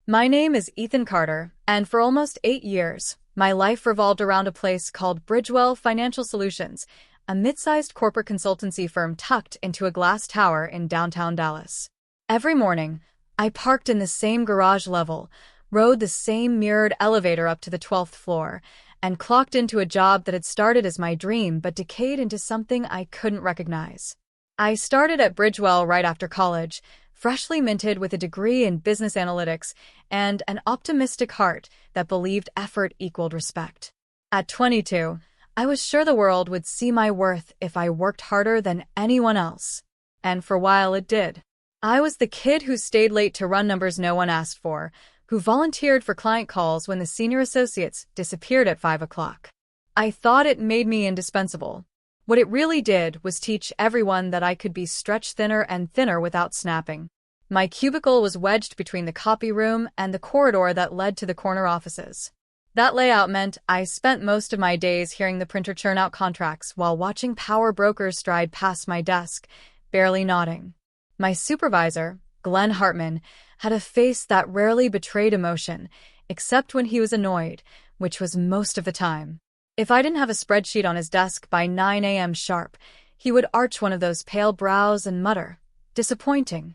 My name is Ethan Carter, and for almost 8 years, my life revolved around a place called Bridgewell Financial Solutions, a mid-sized corporate consultancy firm tucked into a glass tower in downtown Dallas. Every morning, I parked in the same garage level, rode the same mirrored elevator up to the 12th floor, and clocked into a job that had started as my dream but decayed into something I couldn't recognize. I started at Bridgewell right after college, freshly minted with a degree in business analytics and an optimistic heart that believed effort equaled respect. At 22, I was sure the world would see my worth if I worked harder than anyone else. And for a while it did. I was the kid who stayed late to run numbers no one asked for, who volunteered for client calls when the senior associates disappeared at 5 o'clock. I thought it made me indispensable. What it really did was teach everyone that I could be stretched thinner and thinner without snapping. My cubicle was wedged between the copy room and the corridor that led to the corner offices. That layout meant I spent most of my days hearing the printer churn out contracts while watching power brokers stride past my desk, barely nodding. My supervisor, Glenn Hartman, had a face that rarely betrayed emotion, except when he was annoyed, which was most of the time. If I didn't have a spreadsheet on his desk by 9 a.m. sharp, he would arch one of those pale brows and mutter, "Disappointing."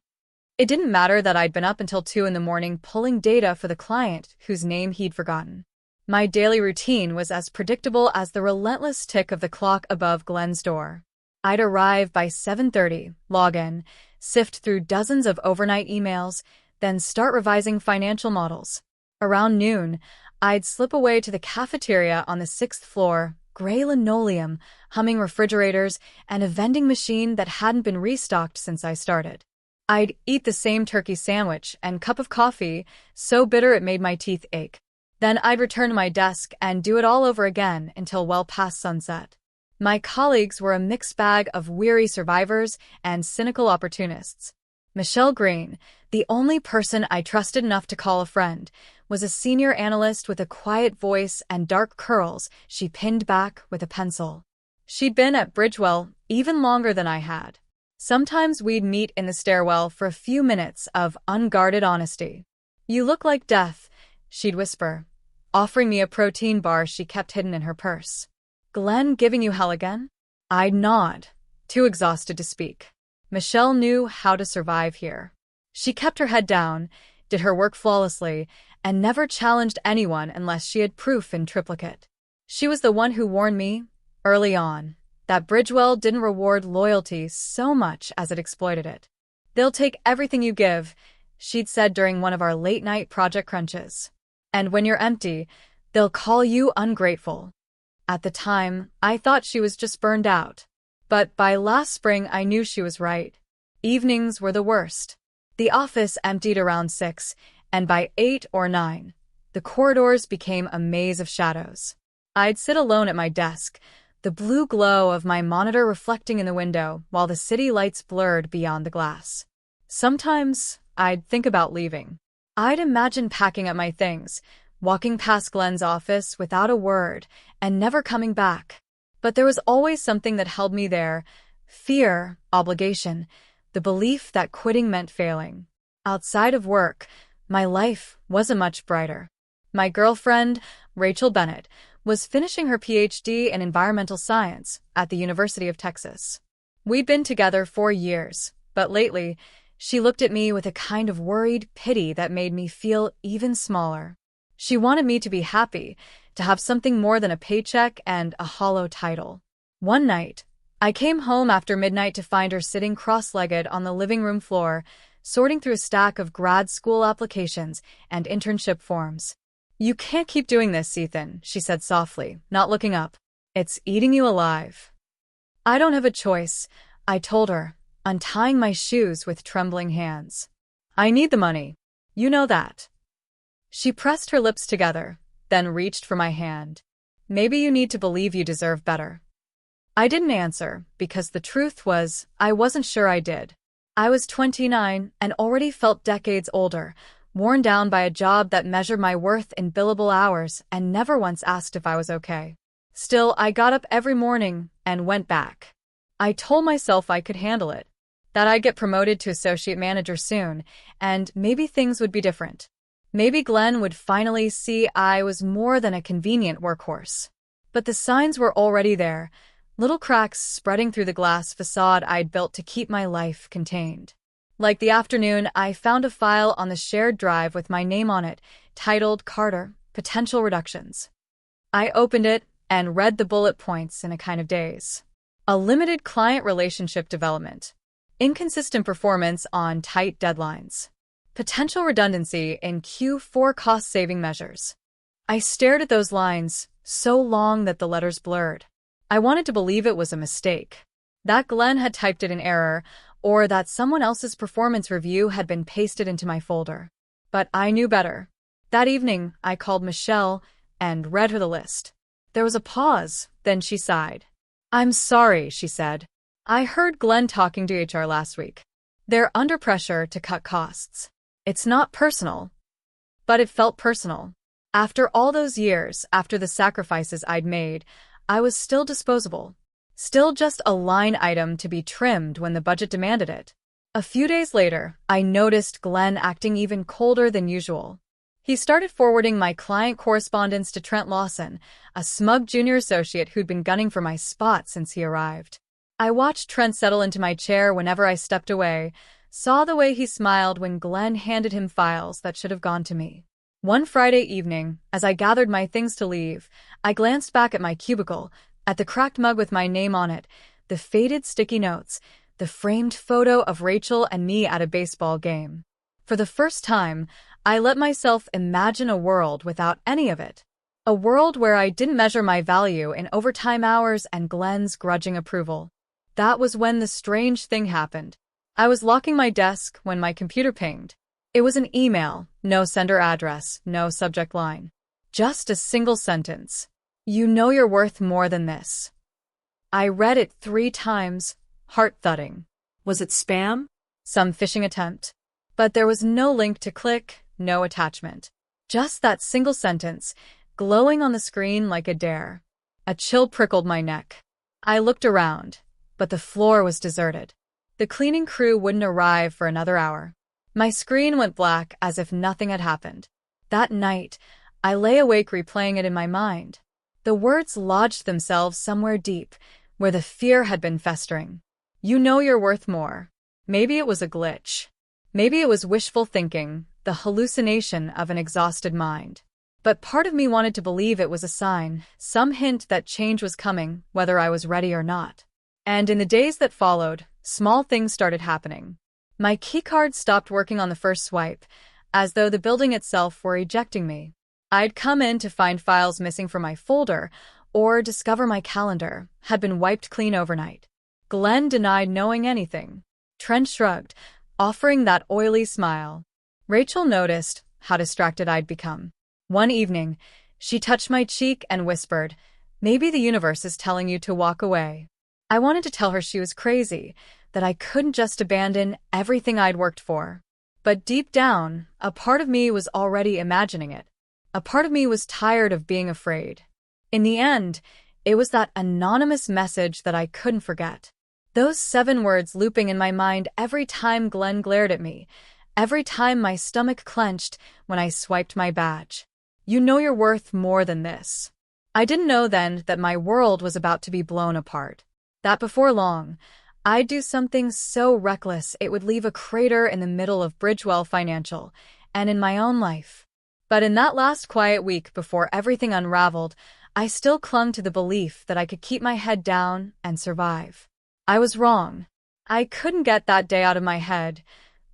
It didn't matter that I'd been up until 2 in the morning pulling data for the client whose name he'd forgotten. My daily routine was as predictable as the relentless tick of the clock above Glenn's door. I'd arrive by 7:30, log in, sift through dozens of overnight emails, then start revising financial models. Around noon, I'd slip away to the cafeteria on the 6th floor, gray linoleum, humming refrigerators, and a vending machine that hadn't been restocked since I started. I'd eat the same turkey sandwich and cup of coffee, so bitter it made my teeth ache. Then I'd return to my desk and do it all over again until well past sunset. My colleagues were a mixed bag of weary survivors and cynical opportunists. Michelle Green, the only person I trusted enough to call a friend, was a senior analyst with a quiet voice and dark curls she pinned back with a pencil. She'd been at Bridgewell even longer than I had. Sometimes we'd meet in the stairwell for a few minutes of unguarded honesty. "You look like death," she'd whisper, offering me a protein bar she kept hidden in her purse. "Glenn giving you hell again?" I'd nod, too exhausted to speak. Michelle knew how to survive here. She kept her head down, did her work flawlessly, and never challenged anyone unless she had proof in triplicate. She was the one who warned me, early on, that Bridgewell didn't reward loyalty so much as it exploited it. "They'll take everything you give," she'd said during one of our late-night project crunches. "And when you're empty, they'll call you ungrateful." At the time, I thought she was just burned out. But by last spring, I knew she was right. Evenings were the worst. The office emptied around 6, and by 8 or 9, the corridors became a maze of shadows. I'd sit alone at my desk, the blue glow of my monitor reflecting in the window while the city lights blurred beyond the glass. Sometimes, I'd think about leaving. I'd imagine packing up my things, walking past Glenn's office without a word, and never coming back. But there was always something that held me there: fear, obligation, the belief that quitting meant failing. Outside of work, my life wasn't much brighter. My girlfriend, Rachel Bennett, was finishing her PhD in environmental science at the University of Texas. We'd been together for years, but lately, she looked at me with a kind of worried pity that made me feel even smaller. She wanted me to be happy, to have something more than a paycheck and a hollow title. One night, I came home after midnight to find her sitting cross-legged on the living room floor, sorting through a stack of grad school applications and internship forms. "You can't keep doing this, Ethan," she said softly, not looking up. "It's eating you alive." "I don't have a choice," I told her, untying my shoes with trembling hands. "I need the money. You know that." She pressed her lips together, then reached for my hand. "Maybe you need to believe you deserve better." I didn't answer, because the truth was, I wasn't sure I did. I was 29 and already felt decades older, worn down by a job that measured my worth in billable hours and never once asked if I was okay. Still, I got up every morning and went back. I told myself I could handle it, that I'd get promoted to associate manager soon, and maybe things would be different. Maybe Glenn would finally see I was more than a convenient workhorse. But the signs were already there, little cracks spreading through the glass facade I'd built to keep my life contained. Like the afternoon, I found a file on the shared drive with my name on it, titled Carter, Potential Reductions. I opened it and read the bullet points in a kind of daze. A limited client relationship development. Inconsistent performance on tight deadlines. Potential redundancy in Q4 cost-saving measures. I stared at those lines, so long that the letters blurred. I wanted to believe it was a mistake, that Glenn had typed it in error, or that someone else's performance review had been pasted into my folder. But I knew better. That evening, I called Michelle and read her the list. There was a pause, then she sighed. "I'm sorry," she said. "I heard Glenn talking to HR last week. They're under pressure to cut costs. It's not personal." But it felt personal. After all those years, after the sacrifices I'd made, I was still disposable. Still just a line item to be trimmed when the budget demanded it. A few days later, I noticed Glenn acting even colder than usual. He started forwarding my client correspondence to Trent Lawson, a smug junior associate who'd been gunning for my spot since he arrived. I watched Trent settle into my chair whenever I stepped away, saw the way he smiled when Glenn handed him files that should have gone to me. One Friday evening, as I gathered my things to leave, I glanced back at my cubicle, at the cracked mug with my name on it, the faded sticky notes, the framed photo of Rachel and me at a baseball game. For the first time, I let myself imagine a world without any of it. A world where I didn't measure my value in overtime hours and Glenn's grudging approval. That was when the strange thing happened. I was locking my desk when my computer pinged. It was an email, no sender address, no subject line. Just a single sentence. "You know you're worth more than this." I read it 3 times, heart thudding. Was it spam? Some phishing attempt? But there was no link to click, no attachment. Just that single sentence, glowing on the screen like a dare. A chill prickled my neck. I looked around, but the floor was deserted. The cleaning crew wouldn't arrive for another hour. My screen went black as if nothing had happened. That night, I lay awake replaying it in my mind. The words lodged themselves somewhere deep, where the fear had been festering. You know you're worth more. Maybe it was a glitch. Maybe it was wishful thinking, the hallucination of an exhausted mind. But part of me wanted to believe it was a sign, some hint that change was coming, whether I was ready or not. And in the days that followed, small things started happening. My keycard stopped working on the first swipe, as though the building itself were ejecting me. I'd come in to find files missing from my folder, or discover my calendar had been wiped clean overnight. Glenn denied knowing anything. Trent shrugged, offering that oily smile. Rachel noticed how distracted I'd become. One evening, she touched my cheek and whispered, "Maybe the universe is telling you to walk away." I wanted to tell her she was crazy, that I couldn't just abandon everything I'd worked for. But deep down, a part of me was already imagining it. A part of me was tired of being afraid. In the end, it was that anonymous message that I couldn't forget. Those 7 words looping in my mind every time Glenn glared at me, every time my stomach clenched when I swiped my badge. You know you're worth more than this. I didn't know then that my world was about to be blown apart. That before long, I'd do something so reckless it would leave a crater in the middle of Bridgewell Financial, and in my own life. But in that last quiet week before everything unraveled, I still clung to the belief that I could keep my head down and survive. I was wrong. I couldn't get that day out of my head,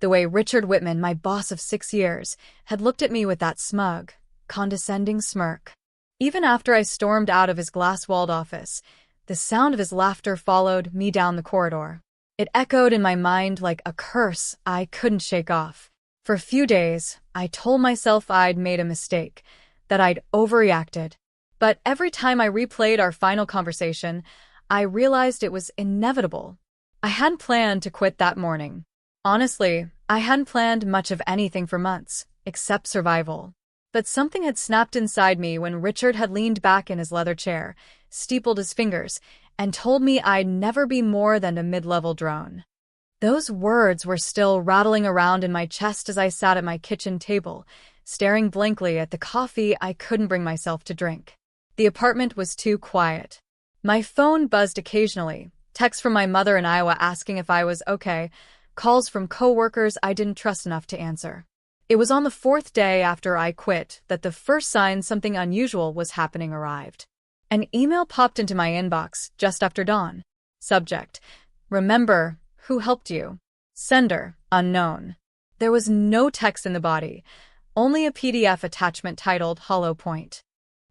the way Richard Whitman, my boss of 6 years, had looked at me with that smug, condescending smirk. Even after I stormed out of his glass-walled office, the sound of his laughter followed me down the corridor. It echoed in my mind like a curse I couldn't shake off. For a few days, I told myself I'd made a mistake, that I'd overreacted. But every time I replayed our final conversation, I realized it was inevitable. I hadn't planned to quit that morning. Honestly, I hadn't planned much of anything for months, except survival. But something had snapped inside me when Richard had leaned back in his leather chair, steepled his fingers, and told me I'd never be more than a mid-level drone. Those words were still rattling around in my chest as I sat at my kitchen table, staring blankly at the coffee I couldn't bring myself to drink. The apartment was too quiet. My phone buzzed occasionally, texts from my mother in Iowa asking if I was okay, calls from coworkers I didn't trust enough to answer. It was on the fourth day after I quit that the first sign something unusual was happening arrived. An email popped into my inbox just after dawn. Subject: Remember who helped you. Sender: unknown. There was no text in the body, only a PDF attachment titled Hollow Point.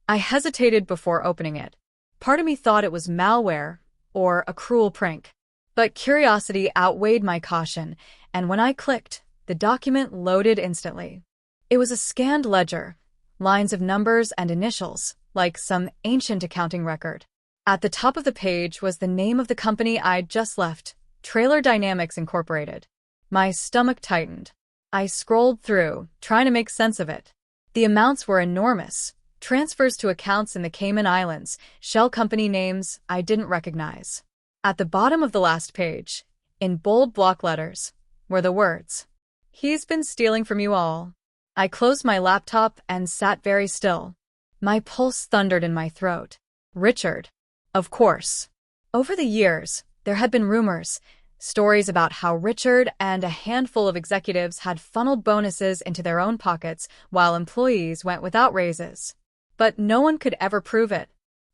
I hesitated before opening it. Part of me thought it was malware or a cruel prank. But curiosity outweighed my caution, and when I clicked, the document loaded instantly. It was a scanned ledger, lines of numbers and initials, like some ancient accounting record. At the top of the page was the name of the company I'd just left, Trailer Dynamics Incorporated. My stomach tightened. I scrolled through, trying to make sense of it. The amounts were enormous. Transfers to accounts in the Cayman Islands, shell company names I didn't recognize. At the bottom of the last page, in bold block letters, were the words, "He's been stealing from you all." I closed my laptop and sat very still. My pulse thundered in my throat. Richard. Of course. Over the years, there had been rumors, stories about how Richard and a handful of executives had funneled bonuses into their own pockets while employees went without raises. But no one could ever prove it.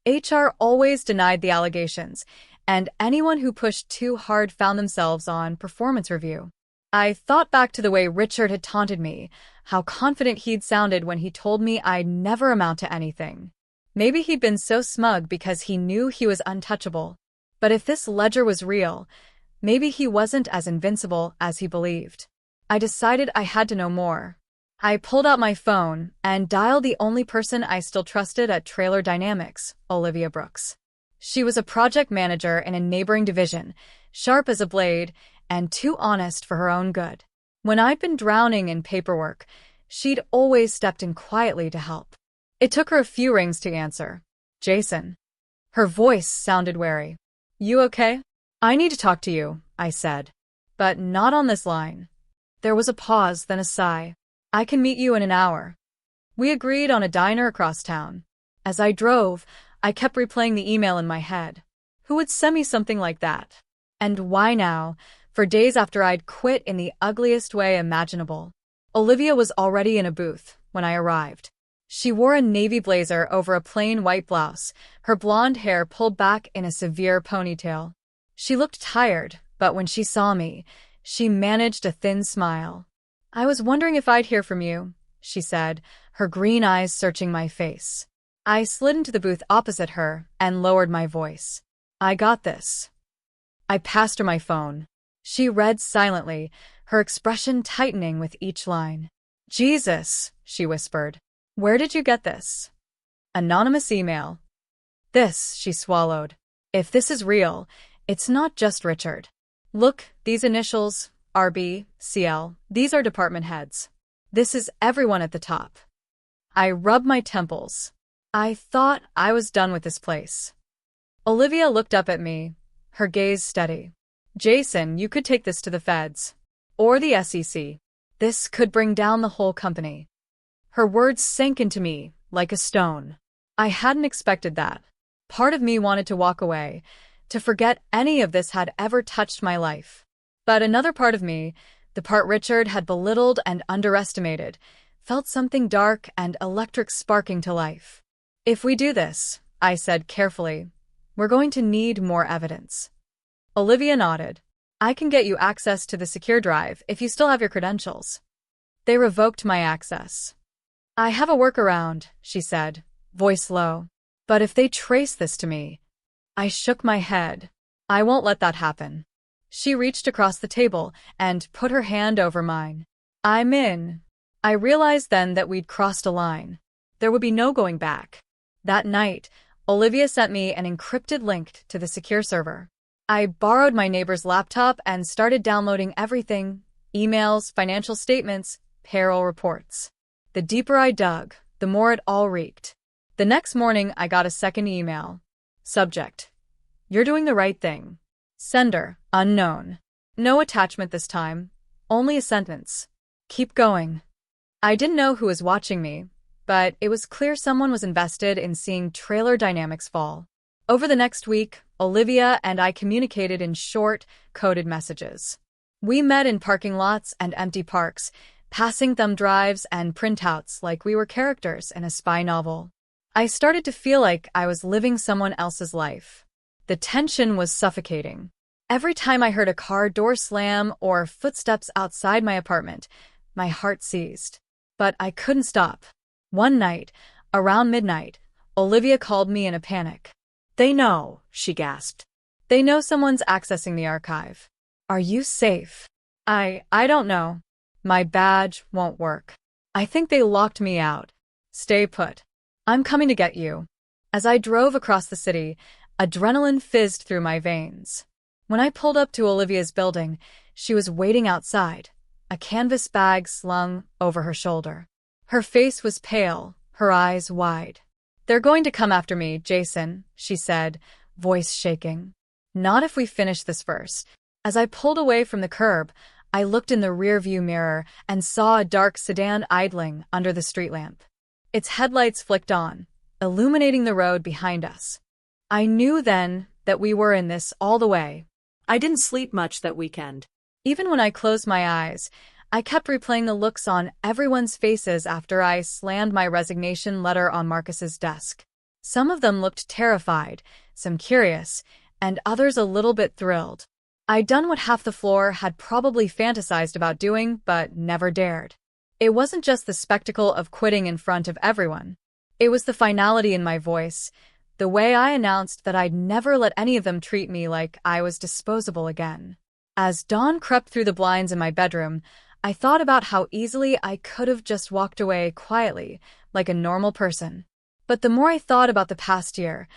HR always denied the allegations, and anyone who pushed too hard found themselves on performance review. I thought back to the way Richard had taunted me, how confident he'd sounded when he told me I'd never amount to anything. Maybe he'd been so smug because he knew he was untouchable. But if this ledger was real, maybe he wasn't as invincible as he believed. I decided I had to know more. I pulled out my phone and dialed the only person I still trusted at Trailer Dynamics, Olivia Brooks. She was a project manager in a neighboring division, sharp as a blade, and too honest for her own good. When I'd been drowning in paperwork, she'd always stepped in quietly to help. It took her a few rings to answer. Jason. Her voice sounded wary. You okay? I need to talk to you, I said. But not on this line. There was a pause, then a sigh. I can meet you in an hour. We agreed on a diner across town. As I drove, I kept replaying the email in my head. Who would send me something like that? And why now, for days after I'd quit in the ugliest way imaginable? Olivia was already in a booth when I arrived. She wore a navy blazer over a plain white blouse, her blonde hair pulled back in a severe ponytail. She looked tired, but when she saw me, she managed a thin smile. I was wondering if I'd hear from you, she said, her green eyes searching my face. I slid into the booth opposite her and lowered my voice. I got this. I passed her my phone. She read silently, her expression tightening with each line. Jesus, she whispered. Where did you get this? Anonymous email. This, she swallowed. If this is real, it's not just Richard. Look, these initials, RB, CL, these are department heads. This is everyone at the top. I rubbed my temples. I thought I was done with this place. Olivia looked up at me, her gaze steady. Jason, you could take this to the feds. Or the SEC. This could bring down the whole company. Her words sank into me like a stone. I hadn't expected that. Part of me wanted to walk away, to forget any of this had ever touched my life. But another part of me, the part Richard had belittled and underestimated, felt something dark and electric sparking to life. If we do this, I said carefully, we're going to need more evidence. Olivia nodded. I can get you access to the secure drive if you still have your credentials. They revoked my access. I have a workaround, she said, voice low. But if they trace this to me... I shook my head. I won't let that happen. She reached across the table and put her hand over mine. I'm in. I realized then that we'd crossed a line. There would be no going back. That night, Olivia sent me an encrypted link to the secure server. I borrowed my neighbor's laptop and started downloading everything: emails, financial statements, payroll reports. The deeper I dug, the more it all reeked. The next morning, I got a second email. Subject: You're doing the right thing. Sender: unknown. No attachment this time. Only a sentence. Keep going. I didn't know who was watching me, but it was clear someone was invested in seeing trailer dynamics fall. Over the next week, Olivia and I communicated in short, coded messages. We met in parking lots and empty parks, passing thumb drives and printouts like we were characters in a spy novel. I started to feel like I was living someone else's life. The tension was suffocating. Every time I heard a car door slam or footsteps outside my apartment, my heart seized. But I couldn't stop. One night, around midnight, Olivia called me in a panic. "They know," she gasped. "They know someone's accessing the archive. Are you safe?" I don't know. My badge won't work. I think they locked me out. Stay put. I'm coming to get you." As I drove across the city, adrenaline fizzed through my veins. When I pulled up to Olivia's building, she was waiting outside, a canvas bag slung over her shoulder. Her face was pale, her eyes wide. "They're going to come after me, Jason," she said, voice shaking. "Not if we finish this first." As I pulled away from the curb, I looked in the rearview mirror and saw a dark sedan idling under the street lamp. Its headlights flicked on, illuminating the road behind us. I knew then that we were in this all the way. I didn't sleep much that weekend. Even when I closed my eyes, I kept replaying the looks on everyone's faces after I slammed my resignation letter on Marcus's desk. Some of them looked terrified, some curious, and others a little bit thrilled. I'd done what half the floor had probably fantasized about doing, but never dared. It wasn't just the spectacle of quitting in front of everyone. It was the finality in my voice, the way I announced that I'd never let any of them treat me like I was disposable again. As dawn crept through the blinds in my bedroom, I thought about how easily I could have just walked away quietly, like a normal person. But the more I thought about the past year,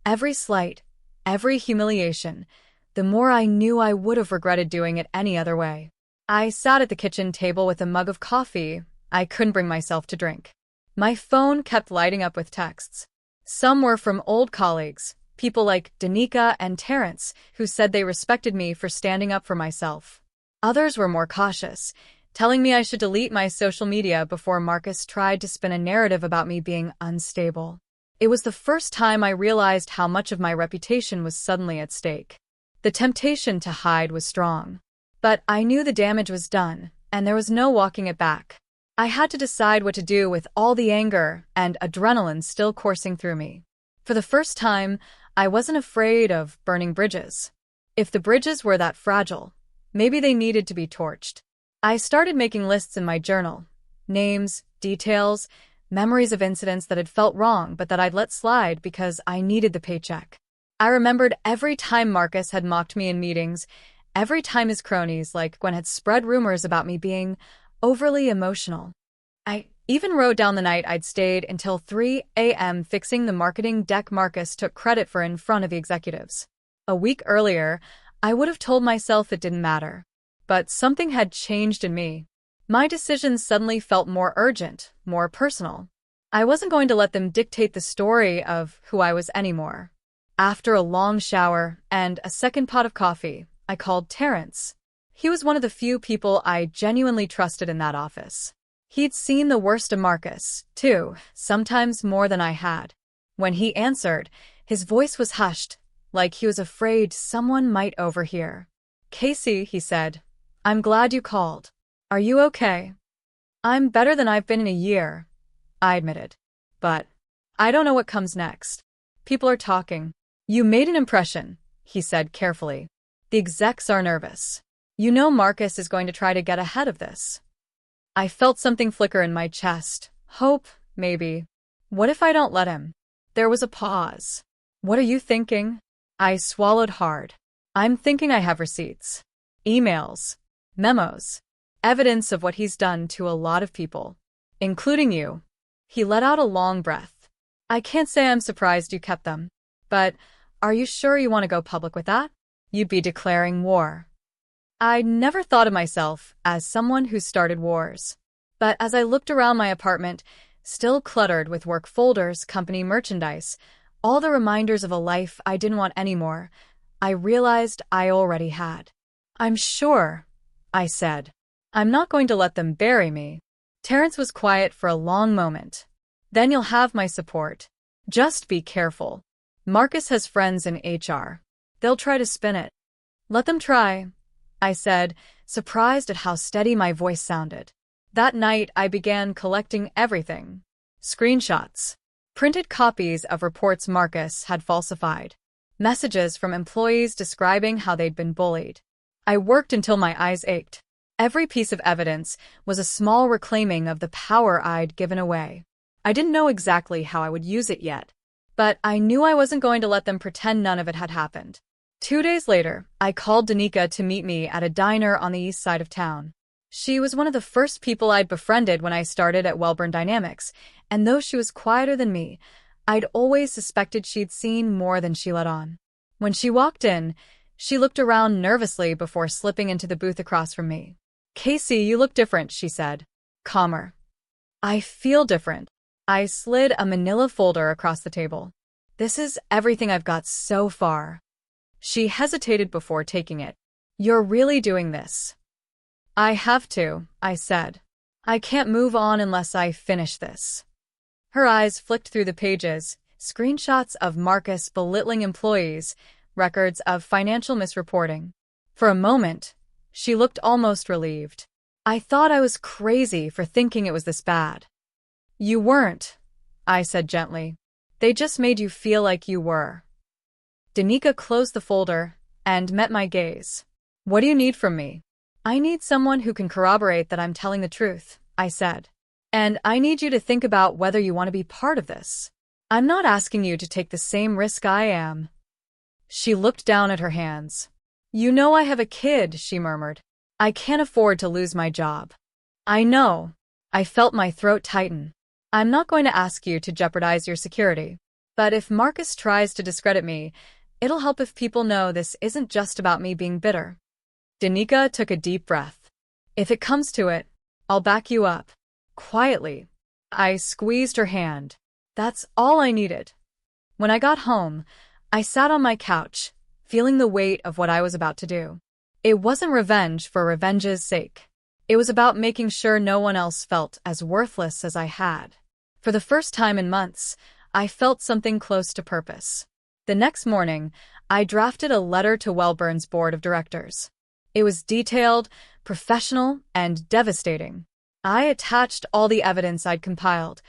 every slight, every humiliation, the more I knew I would have regretted doing it any other way. I sat at the kitchen table with a mug of coffee I couldn't bring myself to drink. My phone kept lighting up with texts. Some were from old colleagues, people like Danica and Terrence, who said they respected me for standing up for myself. Others were more cautious, telling me I should delete my social media before Marcus tried to spin a narrative about me being unstable. It was the first time I realized how much of my reputation was suddenly at stake. The temptation to hide was strong. But I knew the damage was done, and there was no walking it back. I had to decide what to do with all the anger and adrenaline still coursing through me. For the first time, I wasn't afraid of burning bridges. If the bridges were that fragile, maybe they needed to be torched. I started making lists in my journal. Names, details, memories of incidents that had felt wrong but that I'd let slide because I needed the paycheck. I remembered every time Marcus had mocked me in meetings, every time his cronies like Gwen had spread rumors about me being overly emotional. I even wrote down the night I'd stayed until 3 a.m. fixing the marketing deck Marcus took credit for in front of the executives. A week earlier, I would have told myself it didn't matter. But something had changed in me. My decisions suddenly felt more urgent, more personal. I wasn't going to let them dictate the story of who I was anymore. After a long shower and a second pot of coffee, I called Terrence. He was one of the few people I genuinely trusted in that office. He'd seen the worst of Marcus, too, sometimes more than I had. When he answered, his voice was hushed, like he was afraid someone might overhear. "Casey," he said, "I'm glad you called. Are you okay?" "I'm better than I've been in a year," I admitted. "But I don't know what comes next. People are talking." "You made an impression," he said carefully. "The execs are nervous. You know Marcus is going to try to get ahead of this." I felt something flicker in my chest. Hope, maybe. What if I don't let him? There was a pause. "What are you thinking?" I swallowed hard. "I'm thinking I have receipts. Emails. Memos. Evidence of what he's done to a lot of people. Including you." He let out a long breath. "I can't say I'm surprised you kept them. But are you sure you want to go public with that? You'd be declaring war." I never thought of myself as someone who started wars. But as I looked around my apartment, still cluttered with work folders, company merchandise, all the reminders of a life I didn't want anymore, I realized I already had. "I'm sure," I said. "I'm not going to let them bury me." Terrence was quiet for a long moment. Then you'll have my support. Just be careful. Marcus has friends in HR. They'll try to spin it. Let them try, I said, surprised at how steady my voice sounded. That night, I began collecting everything. Screenshots. Printed copies of reports Marcus had falsified. Messages from employees describing how they'd been bullied. I worked until my eyes ached. Every piece of evidence was a small reclaiming of the power I'd given away. I didn't know exactly how I would use it yet, but I knew I wasn't going to let them pretend none of it had happened. 2 days later, I called Danica to meet me at a diner on the east side of town. She was one of the first people I'd befriended when I started at Wellburn Dynamics, and though she was quieter than me, I'd always suspected she'd seen more than she let on. When she walked in, she looked around nervously before slipping into the booth across from me. "Casey, you look different," she said. Calmer. "I feel different." I slid a manila folder across the table. "This is everything I've got so far." She hesitated before taking it. "You're really doing this?" "I have to," I said. "I can't move on unless I finish this." Her eyes flicked through the pages, screenshots of Marcus belittling employees, records of financial misreporting. For a moment, she looked almost relieved. I thought I was crazy for thinking it was this bad. "You weren't," I said gently. "They just made you feel like you were." Danica closed the folder and met my gaze. "What do you need from me?" "I need someone who can corroborate that I'm telling the truth," I said. "And I need you to think about whether you want to be part of this. I'm not asking you to take the same risk I am." She looked down at her hands. "You know I have a kid," she murmured. "I can't afford to lose my job." "I know." I felt my throat tighten. "I'm not going to ask you to jeopardize your security. But if Marcus tries to discredit me, it'll help if people know this isn't just about me being bitter." Danica took a deep breath. "If it comes to it, I'll back you up." Quietly, I squeezed her hand. That's all I needed. When I got home, I sat on my couch, feeling the weight of what I was about to do. It wasn't revenge for revenge's sake. It was about making sure no one else felt as worthless as I had. For the first time in months, I felt something close to purpose. The next morning, I drafted a letter to Wellburn's board of directors. It was detailed, professional, and devastating. I attached all the evidence I'd compiled: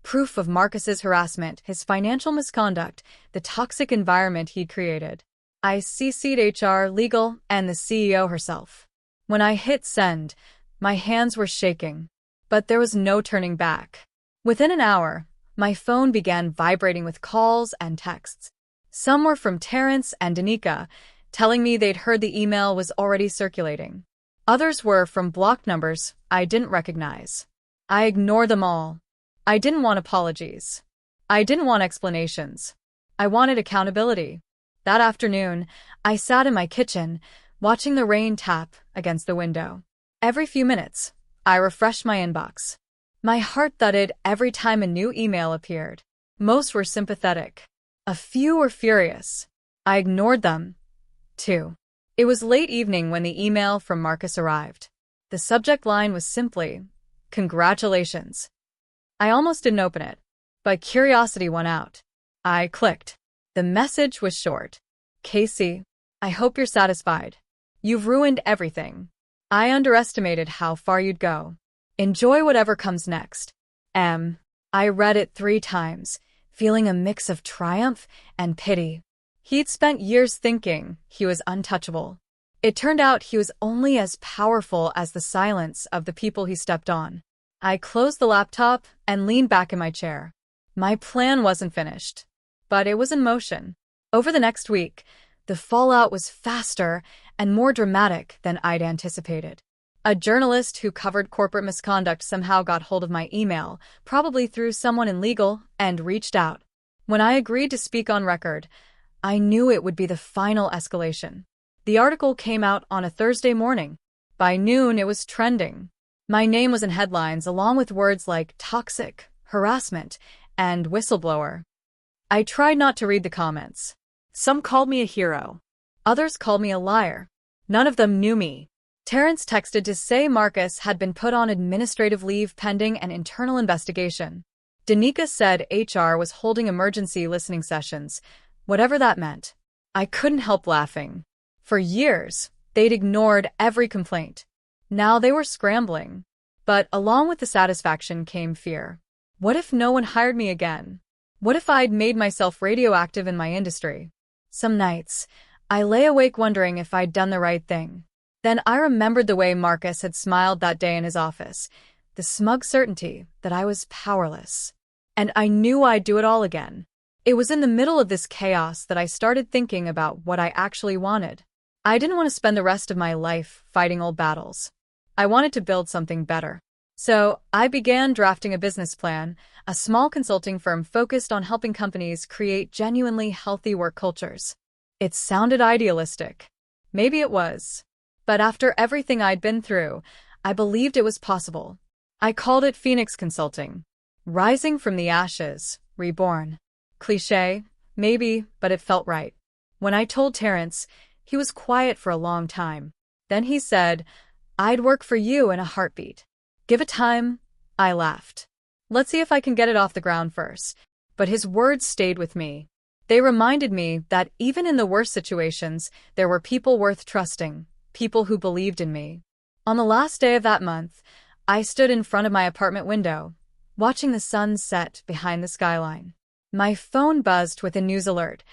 proof of Marcus's harassment, his financial misconduct, the toxic environment he'd created. I CC'd HR, legal, and the CEO herself. When I hit send, my hands were shaking. But there was no turning back. Within an hour, my phone began vibrating with calls and texts. Some were from Terrence and Danica, telling me they'd heard the email was already circulating. Others were from blocked numbers I didn't recognize. I ignored them all. I didn't want apologies. I didn't want explanations. I wanted accountability. That afternoon, I sat in my kitchen, watching the rain tap against the window. Every few minutes, I refreshed my inbox. My heart thudded every time a new email appeared. Most were sympathetic. A few were furious. I ignored them, too. It was late evening when the email from Marcus arrived. The subject line was simply, "Congratulations." I almost didn't open it, but curiosity won out. I clicked. The message was short. "Casey, I hope you're satisfied. You've ruined everything. I underestimated how far you'd go. Enjoy whatever comes next. M." I read it 3 times, feeling a mix of triumph and pity. He'd spent years thinking he was untouchable. It turned out he was only as powerful as the silence of the people he stepped on. I closed the laptop and leaned back in my chair. My plan wasn't finished, but it was in motion. Over the next week, the fallout was faster and more dramatic than I'd anticipated. A journalist who covered corporate misconduct somehow got hold of my email, probably through someone in legal, and reached out. When I agreed to speak on record, I knew it would be the final escalation. The article came out on a Thursday morning. By noon, it was trending. My name was in headlines along with words like toxic, harassment, and whistleblower. I tried not to read the comments. Some called me a hero. Others called me a liar. None of them knew me. Terrence texted to say Marcus had been put on administrative leave pending an internal investigation. Danica said HR was holding emergency listening sessions, whatever that meant. I couldn't help laughing. For years, they'd ignored every complaint. Now they were scrambling. But along with the satisfaction came fear. What if no one hired me again? What if I'd made myself radioactive in my industry? Some nights, I lay awake wondering if I'd done the right thing. Then I remembered the way Marcus had smiled that day in his office, the smug certainty that I was powerless. And I knew I'd do it all again. It was in the middle of this chaos that I started thinking about what I actually wanted. I didn't want to spend the rest of my life fighting old battles. I wanted to build something better. So I began drafting a business plan, a small consulting firm focused on helping companies create genuinely healthy work cultures. It sounded idealistic. Maybe it was. But after everything I'd been through, I believed it was possible. I called it Phoenix Consulting. Rising from the ashes, reborn. Cliché, maybe, but it felt right. When I told Terrence, he was quiet for a long time. Then he said, "I'd work for you in a heartbeat." "Give it time," I laughed. "Let's see if I can get it off the ground first." But his words stayed with me. They reminded me that even in the worst situations, there were people worth trusting, people who believed in me. On the last day of that month, I stood in front of my apartment window, watching the sun set behind the skyline. My phone buzzed with a news alert.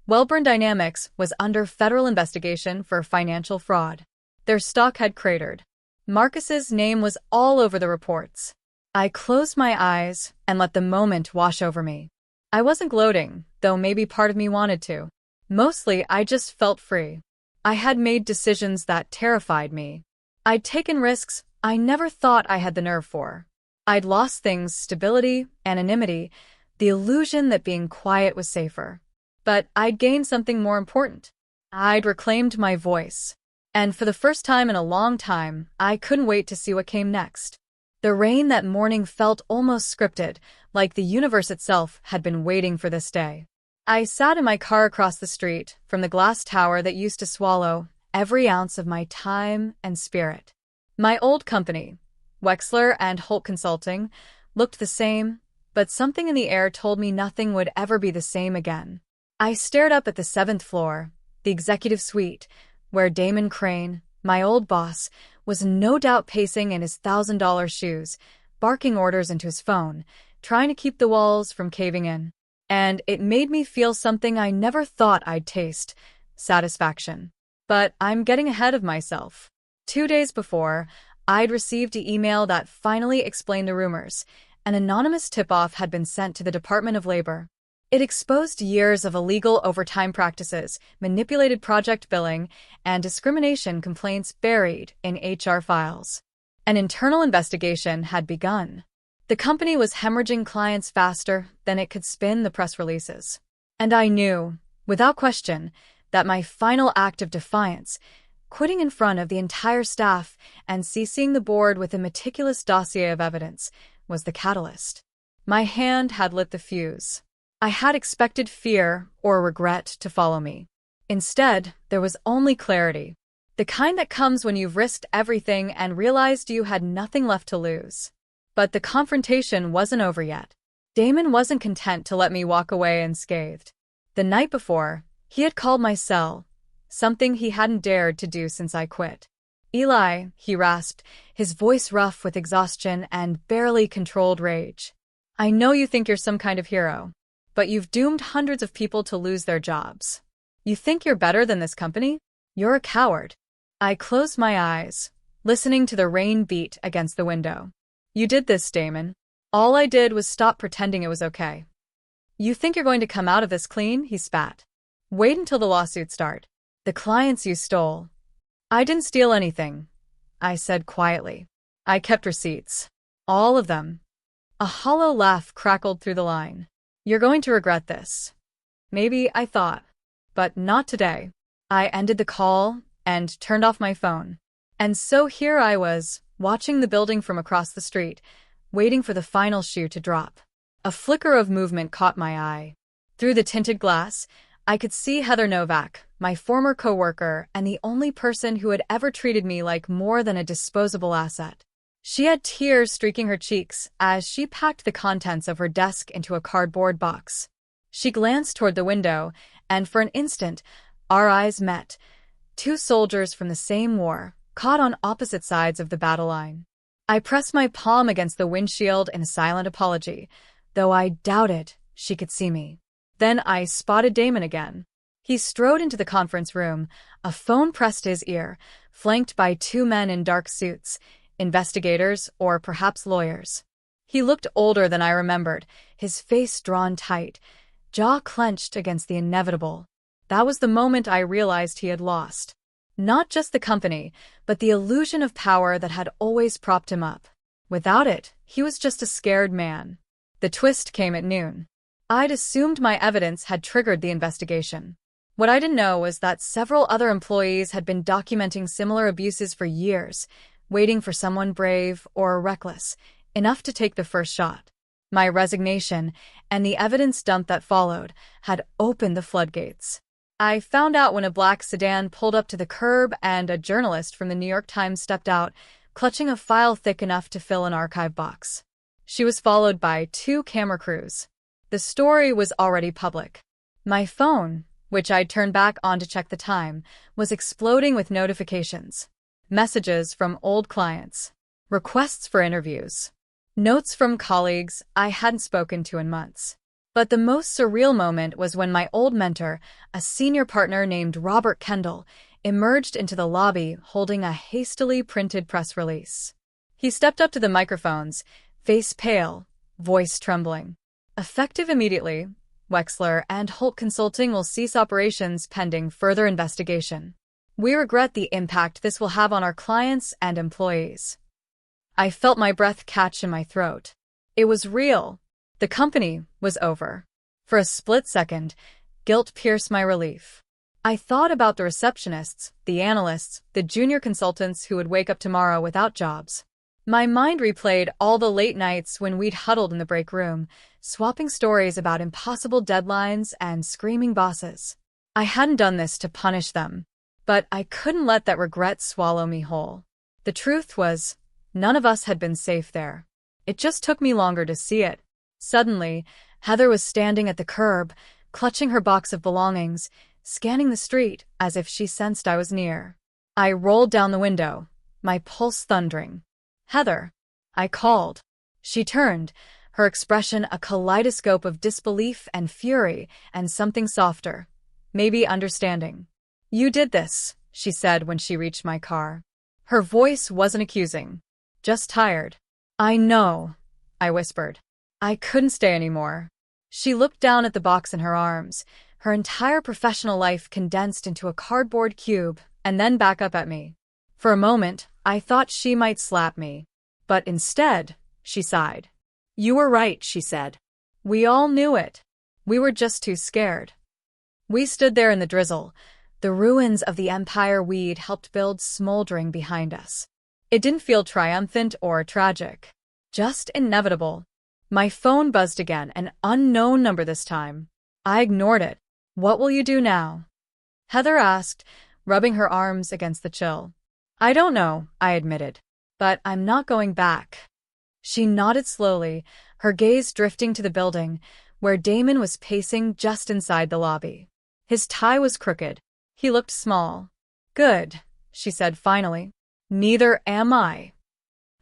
Wellborn Dynamics was under federal investigation for financial fraud. Their stock had cratered. Marcus's name was all over the reports. I closed my eyes and let the moment wash over me. I wasn't gloating, though maybe part of me wanted to. Mostly, I just felt free. I had made decisions that terrified me. I'd taken risks I never thought I had the nerve for. I'd lost things: stability, anonymity, the illusion that being quiet was safer. But I'd gained something more important. I'd reclaimed my voice. And for the first time in a long time, I couldn't wait to see what came next. The rain that morning felt almost scripted, like the universe itself had been waiting for this day. I sat in my car across the street from the glass tower that used to swallow every ounce of my time and spirit. My old company, Wexler and Holt Consulting, looked the same, but something in the air told me nothing would ever be the same again. I stared up at the 7th floor, the executive suite, where Damon Crane, my old boss, was no doubt pacing in his $1,000 shoes, barking orders into his phone, trying to keep the walls from caving in. And it made me feel something I never thought I'd taste: satisfaction. But I'm getting ahead of myself. 2 days before, I'd received an email that finally explained the rumors. An anonymous tip-off had been sent to the Department of Labor. It exposed years of illegal overtime practices, manipulated project billing, and discrimination complaints buried in HR files. An internal investigation had begun. The company was hemorrhaging clients faster than it could spin the press releases. And I knew, without question, that my final act of defiance, quitting in front of the entire staff and CCing the board with a meticulous dossier of evidence, was the catalyst. My hand had lit the fuse. I had expected fear or regret to follow me. Instead, there was only clarity. The kind that comes when you've risked everything and realized you had nothing left to lose. But the confrontation wasn't over yet. Damon wasn't content to let me walk away unscathed. The night before, he had called my cell, something he hadn't dared to do since I quit. "Eli," he rasped, his voice rough with exhaustion and barely controlled rage. "I know you think you're some kind of hero, but you've doomed hundreds of people to lose their jobs. You think you're better than this company? You're a coward." I closed my eyes, listening to the rain beat against the window. "You did this, Damon. All I did was stop pretending it was okay." "You think you're going to come out of this clean?" he spat. "Wait until the lawsuits start. The clients you stole." "I didn't steal anything," I said quietly. "I kept receipts. All of them." A hollow laugh crackled through the line. "You're going to regret this." Maybe, I thought. But not today. I ended the call and turned off my phone. And so here I was, watching the building from across the street, waiting for the final shoe to drop. A flicker of movement caught my eye. Through the tinted glass, I could see Heather Novak, my former coworker and the only person who had ever treated me like more than a disposable asset. She had tears streaking her cheeks as she packed the contents of her desk into a cardboard box. She glanced toward the window, and for an instant, our eyes met. Two soldiers from the same war, caught on opposite sides of the battle line. I pressed my palm against the windshield in a silent apology, though I doubted she could see me. Then I spotted Damon again. He strode into the conference room, a phone pressed to his ear, flanked by two men in dark suits, investigators or perhaps lawyers. He looked older than I remembered, his face drawn tight, jaw clenched against the inevitable. That was the moment I realized he had lost. Not just the company, but the illusion of power that had always propped him up. Without it, he was just a scared man. The twist came at noon. I'd assumed my evidence had triggered the investigation. What I didn't know was that several other employees had been documenting similar abuses for years, waiting for someone brave or reckless, enough to take the first shot. My resignation, and the evidence dump that followed, had opened the floodgates. I found out when a black sedan pulled up to the curb and a journalist from the New York Times stepped out, clutching a file thick enough to fill an archive box. She was followed by two camera crews. The story was already public. My phone, which I'd turned back on to check the time, was exploding with notifications. Messages from old clients. Requests for interviews. Notes from colleagues I hadn't spoken to in months. But the most surreal moment was when my old mentor, a senior partner named Robert Kendall, emerged into the lobby holding a hastily printed press release. He stepped up to the microphones, face pale, voice trembling. Effective immediately, Wexler and Holt Consulting will cease operations pending further investigation. We regret the impact this will have on our clients and employees. I felt my breath catch in my throat. It was real. The company was over. For a split second, guilt pierced my relief. I thought about the receptionists, the analysts, the junior consultants who would wake up tomorrow without jobs. My mind replayed all the late nights when we'd huddled in the break room, swapping stories about impossible deadlines and screaming bosses. I hadn't done this to punish them, but I couldn't let that regret swallow me whole. The truth was, none of us had been safe there. It just took me longer to see it. Suddenly, Heather was standing at the curb, clutching her box of belongings, scanning the street as if she sensed I was near. I rolled down the window, my pulse thundering. "Heather," I called. She turned, her expression a kaleidoscope of disbelief and fury and something softer, maybe understanding. "You did this," she said when she reached my car. Her voice wasn't accusing, just tired. "I know," I whispered. I couldn't stay anymore. She looked down at the box in her arms, her entire professional life condensed into a cardboard cube, and then back up at me. For a moment, I thought she might slap me. But instead, she sighed. "You were right," she said. "We all knew it. We were just too scared." We stood there in the drizzle, the ruins of the empire we'd helped build smoldering behind us. It didn't feel triumphant or tragic, just inevitable. My phone buzzed again, an unknown number this time. I ignored it. "What will you do now?" Heather asked, rubbing her arms against the chill. "I don't know," I admitted. "But I'm not going back." She nodded slowly, her gaze drifting to the building, where Damon was pacing just inside the lobby. His tie was crooked. He looked small. "Good," she said finally. "Neither am I."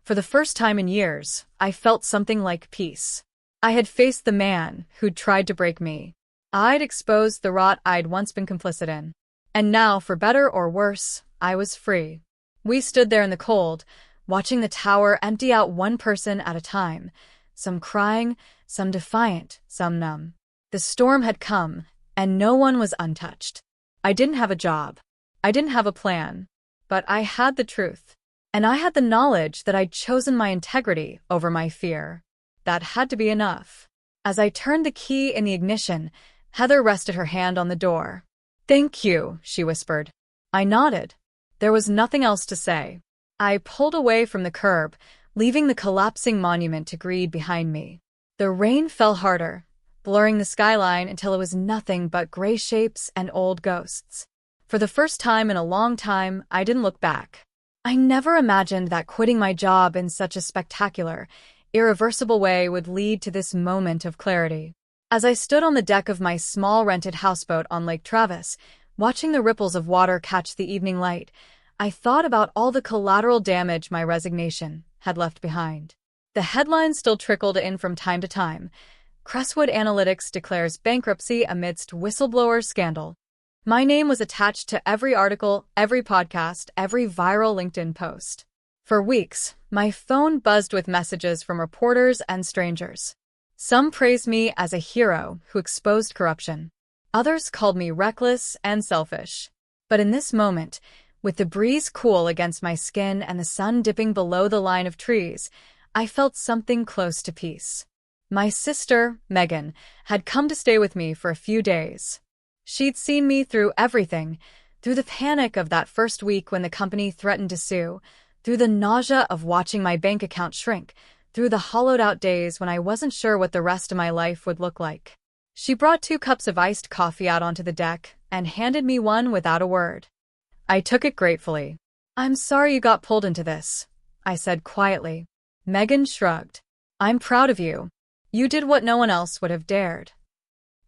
For the first time in years, I felt something like peace. I had faced the man who'd tried to break me. I'd exposed the rot I'd once been complicit in. And now, for better or worse, I was free. We stood there in the cold, watching the tower empty out one person at a time, some crying, some defiant, some numb. The storm had come, and no one was untouched. I didn't have a job. I didn't have a plan. But I had the truth. And I had the knowledge that I'd chosen my integrity over my fear. That had to be enough. As I turned the key in the ignition, Heather rested her hand on the door. "Thank you," she whispered. I nodded. There was nothing else to say. I pulled away from the curb, leaving the collapsing monument to greed behind me. The rain fell harder, blurring the skyline until it was nothing but gray shapes and old ghosts. For the first time in a long time, I didn't look back. I never imagined that quitting my job in such a spectacular, irreversible way would lead to this moment of clarity. As I stood on the deck of my small rented houseboat on Lake Travis, watching the ripples of water catch the evening light, I thought about all the collateral damage my resignation had left behind. The headlines still trickled in from time to time. Crestwood Analytics declares bankruptcy amidst whistleblower scandal. My name was attached to every article, every podcast, every viral LinkedIn post. For weeks, my phone buzzed with messages from reporters and strangers. Some praised me as a hero who exposed corruption. Others called me reckless and selfish. But in this moment, with the breeze cool against my skin and the sun dipping below the line of trees, I felt something close to peace. My sister, Megan, had come to stay with me for a few days. She'd seen me through everything, through the panic of that first week when the company threatened to sue, through the nausea of watching my bank account shrink, through the hollowed-out days when I wasn't sure what the rest of my life would look like. She brought 2 cups of iced coffee out onto the deck and handed me one without a word. I took it gratefully. "I'm sorry you got pulled into this," I said quietly. Megan shrugged. "I'm proud of you. You did what no one else would have dared."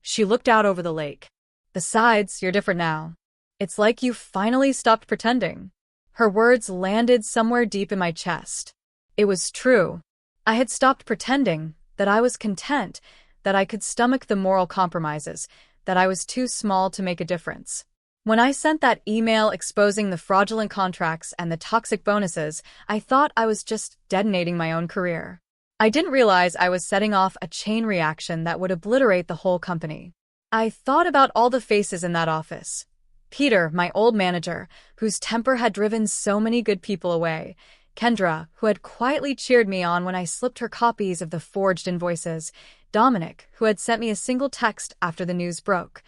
She looked out over the lake. "Besides, you're different now. It's like you finally stopped pretending." Her words landed somewhere deep in my chest. It was true. I had stopped pretending, that I was content, that I could stomach the moral compromises, that I was too small to make a difference. When I sent that email exposing the fraudulent contracts and the toxic bonuses, I thought I was just detonating my own career. I didn't realize I was setting off a chain reaction that would obliterate the whole company. I thought about all the faces in that office. Peter, my old manager, whose temper had driven so many good people away. Kendra, who had quietly cheered me on when I slipped her copies of the forged invoices. Dominic, who had sent me a single text after the news broke.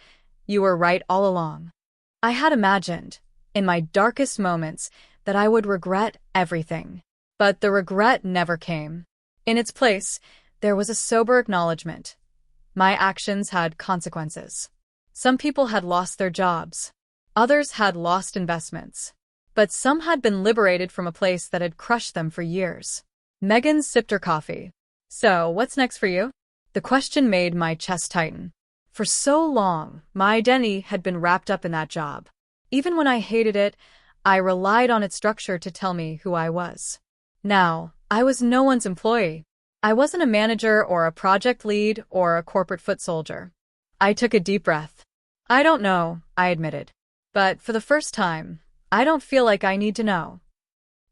"You were right all along." I had imagined, in my darkest moments, that I would regret everything. But the regret never came. In its place, there was a sober acknowledgement. My actions had consequences. Some people had lost their jobs. Others had lost investments. But some had been liberated from a place that had crushed them for years. Megan sipped her coffee. "So, what's next for you?" The question made my chest tighten. For so long, my identity had been wrapped up in that job. Even when I hated it, I relied on its structure to tell me who I was. Now, I was no one's employee. I wasn't a manager or a project lead or a corporate foot soldier. I took a deep breath. "I don't know," I admitted. "But for the first time, I don't feel like I need to know."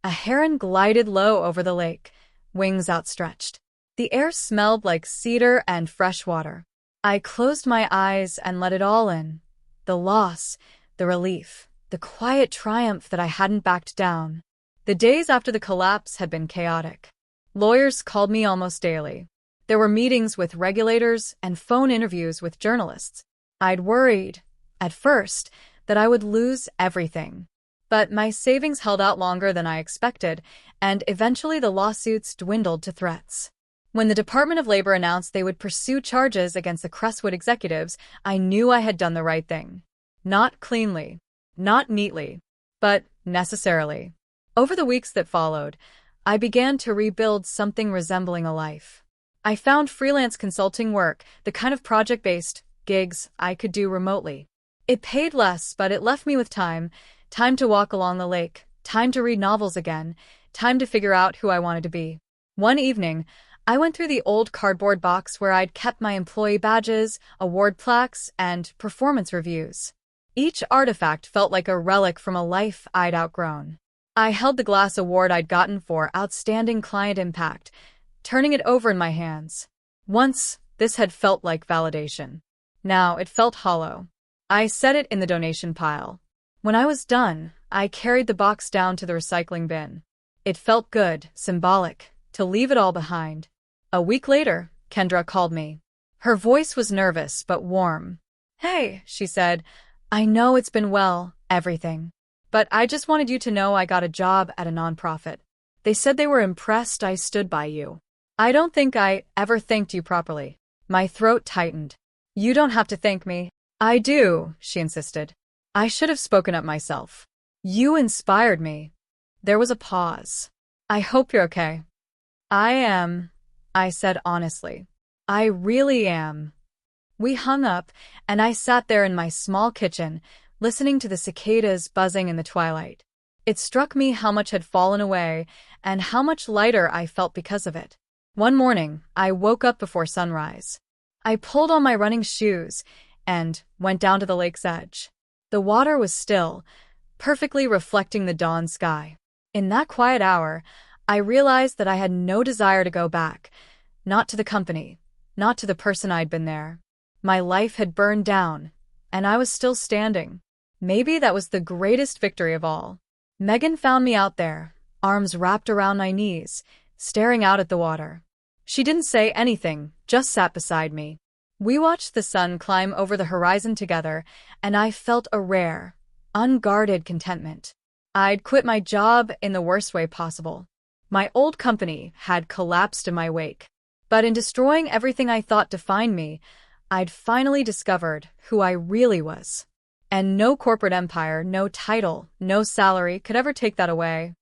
A heron glided low over the lake, wings outstretched. The air smelled like cedar and fresh water. I closed my eyes and let it all in. The loss, the relief, the quiet triumph that I hadn't backed down. The days after the collapse had been chaotic. Lawyers called me almost daily. There were meetings with regulators and phone interviews with journalists. I'd worried, at first, that I would lose everything. But my savings held out longer than I expected, and eventually the lawsuits dwindled to threats. When the Department of Labor announced they would pursue charges against the Crestwood executives, I knew I had done the right thing. Not cleanly, not neatly, but necessarily. Over the weeks that followed, I began to rebuild something resembling a life. I found freelance consulting work, the kind of project-based gigs I could do remotely. It paid less, but it left me with time to walk along the lake, time to read novels again, time to figure out who I wanted to be. One evening, I went through the old cardboard box where I'd kept my employee badges, award plaques, and performance reviews. Each artifact felt like a relic from a life I'd outgrown. I held the glass award I'd gotten for outstanding client impact, turning it over in my hands. Once, this had felt like validation. Now it felt hollow. I set it in the donation pile. When I was done, I carried the box down to the recycling bin. It felt good, symbolic, to leave it all behind. A week later, Kendra called me. Her voice was nervous but warm. "Hey," she said, "I know it's been everything. But I just wanted you to know I got a job at a nonprofit. They said they were impressed I stood by you. I don't think I ever thanked you properly." My throat tightened. You don't have to thank me. I do, she insisted. I should have spoken up myself. You inspired me. There was a pause. I hope you're okay. I am, I said honestly. I really am. We hung up, and I sat there in my small kitchen, listening to the cicadas buzzing in the twilight. It struck me how much had fallen away, and how much lighter I felt because of it. One morning, I woke up before sunrise. I pulled on my running shoes and went down to the lake's edge. The water was still, perfectly reflecting the dawn sky. In that quiet hour, I realized that I had no desire to go back, not to the company, not to the person I'd been there. My life had burned down, and I was still standing. Maybe that was the greatest victory of all. Megan found me out there, arms wrapped around my knees, staring out at the water. She didn't say anything, just sat beside me. We watched the sun climb over the horizon together, and I felt a rare, unguarded contentment. I'd quit my job in the worst way possible. My old company had collapsed in my wake. But in destroying everything I thought defined me, I'd finally discovered who I really was. And no corporate empire, no title, no salary could ever take that away.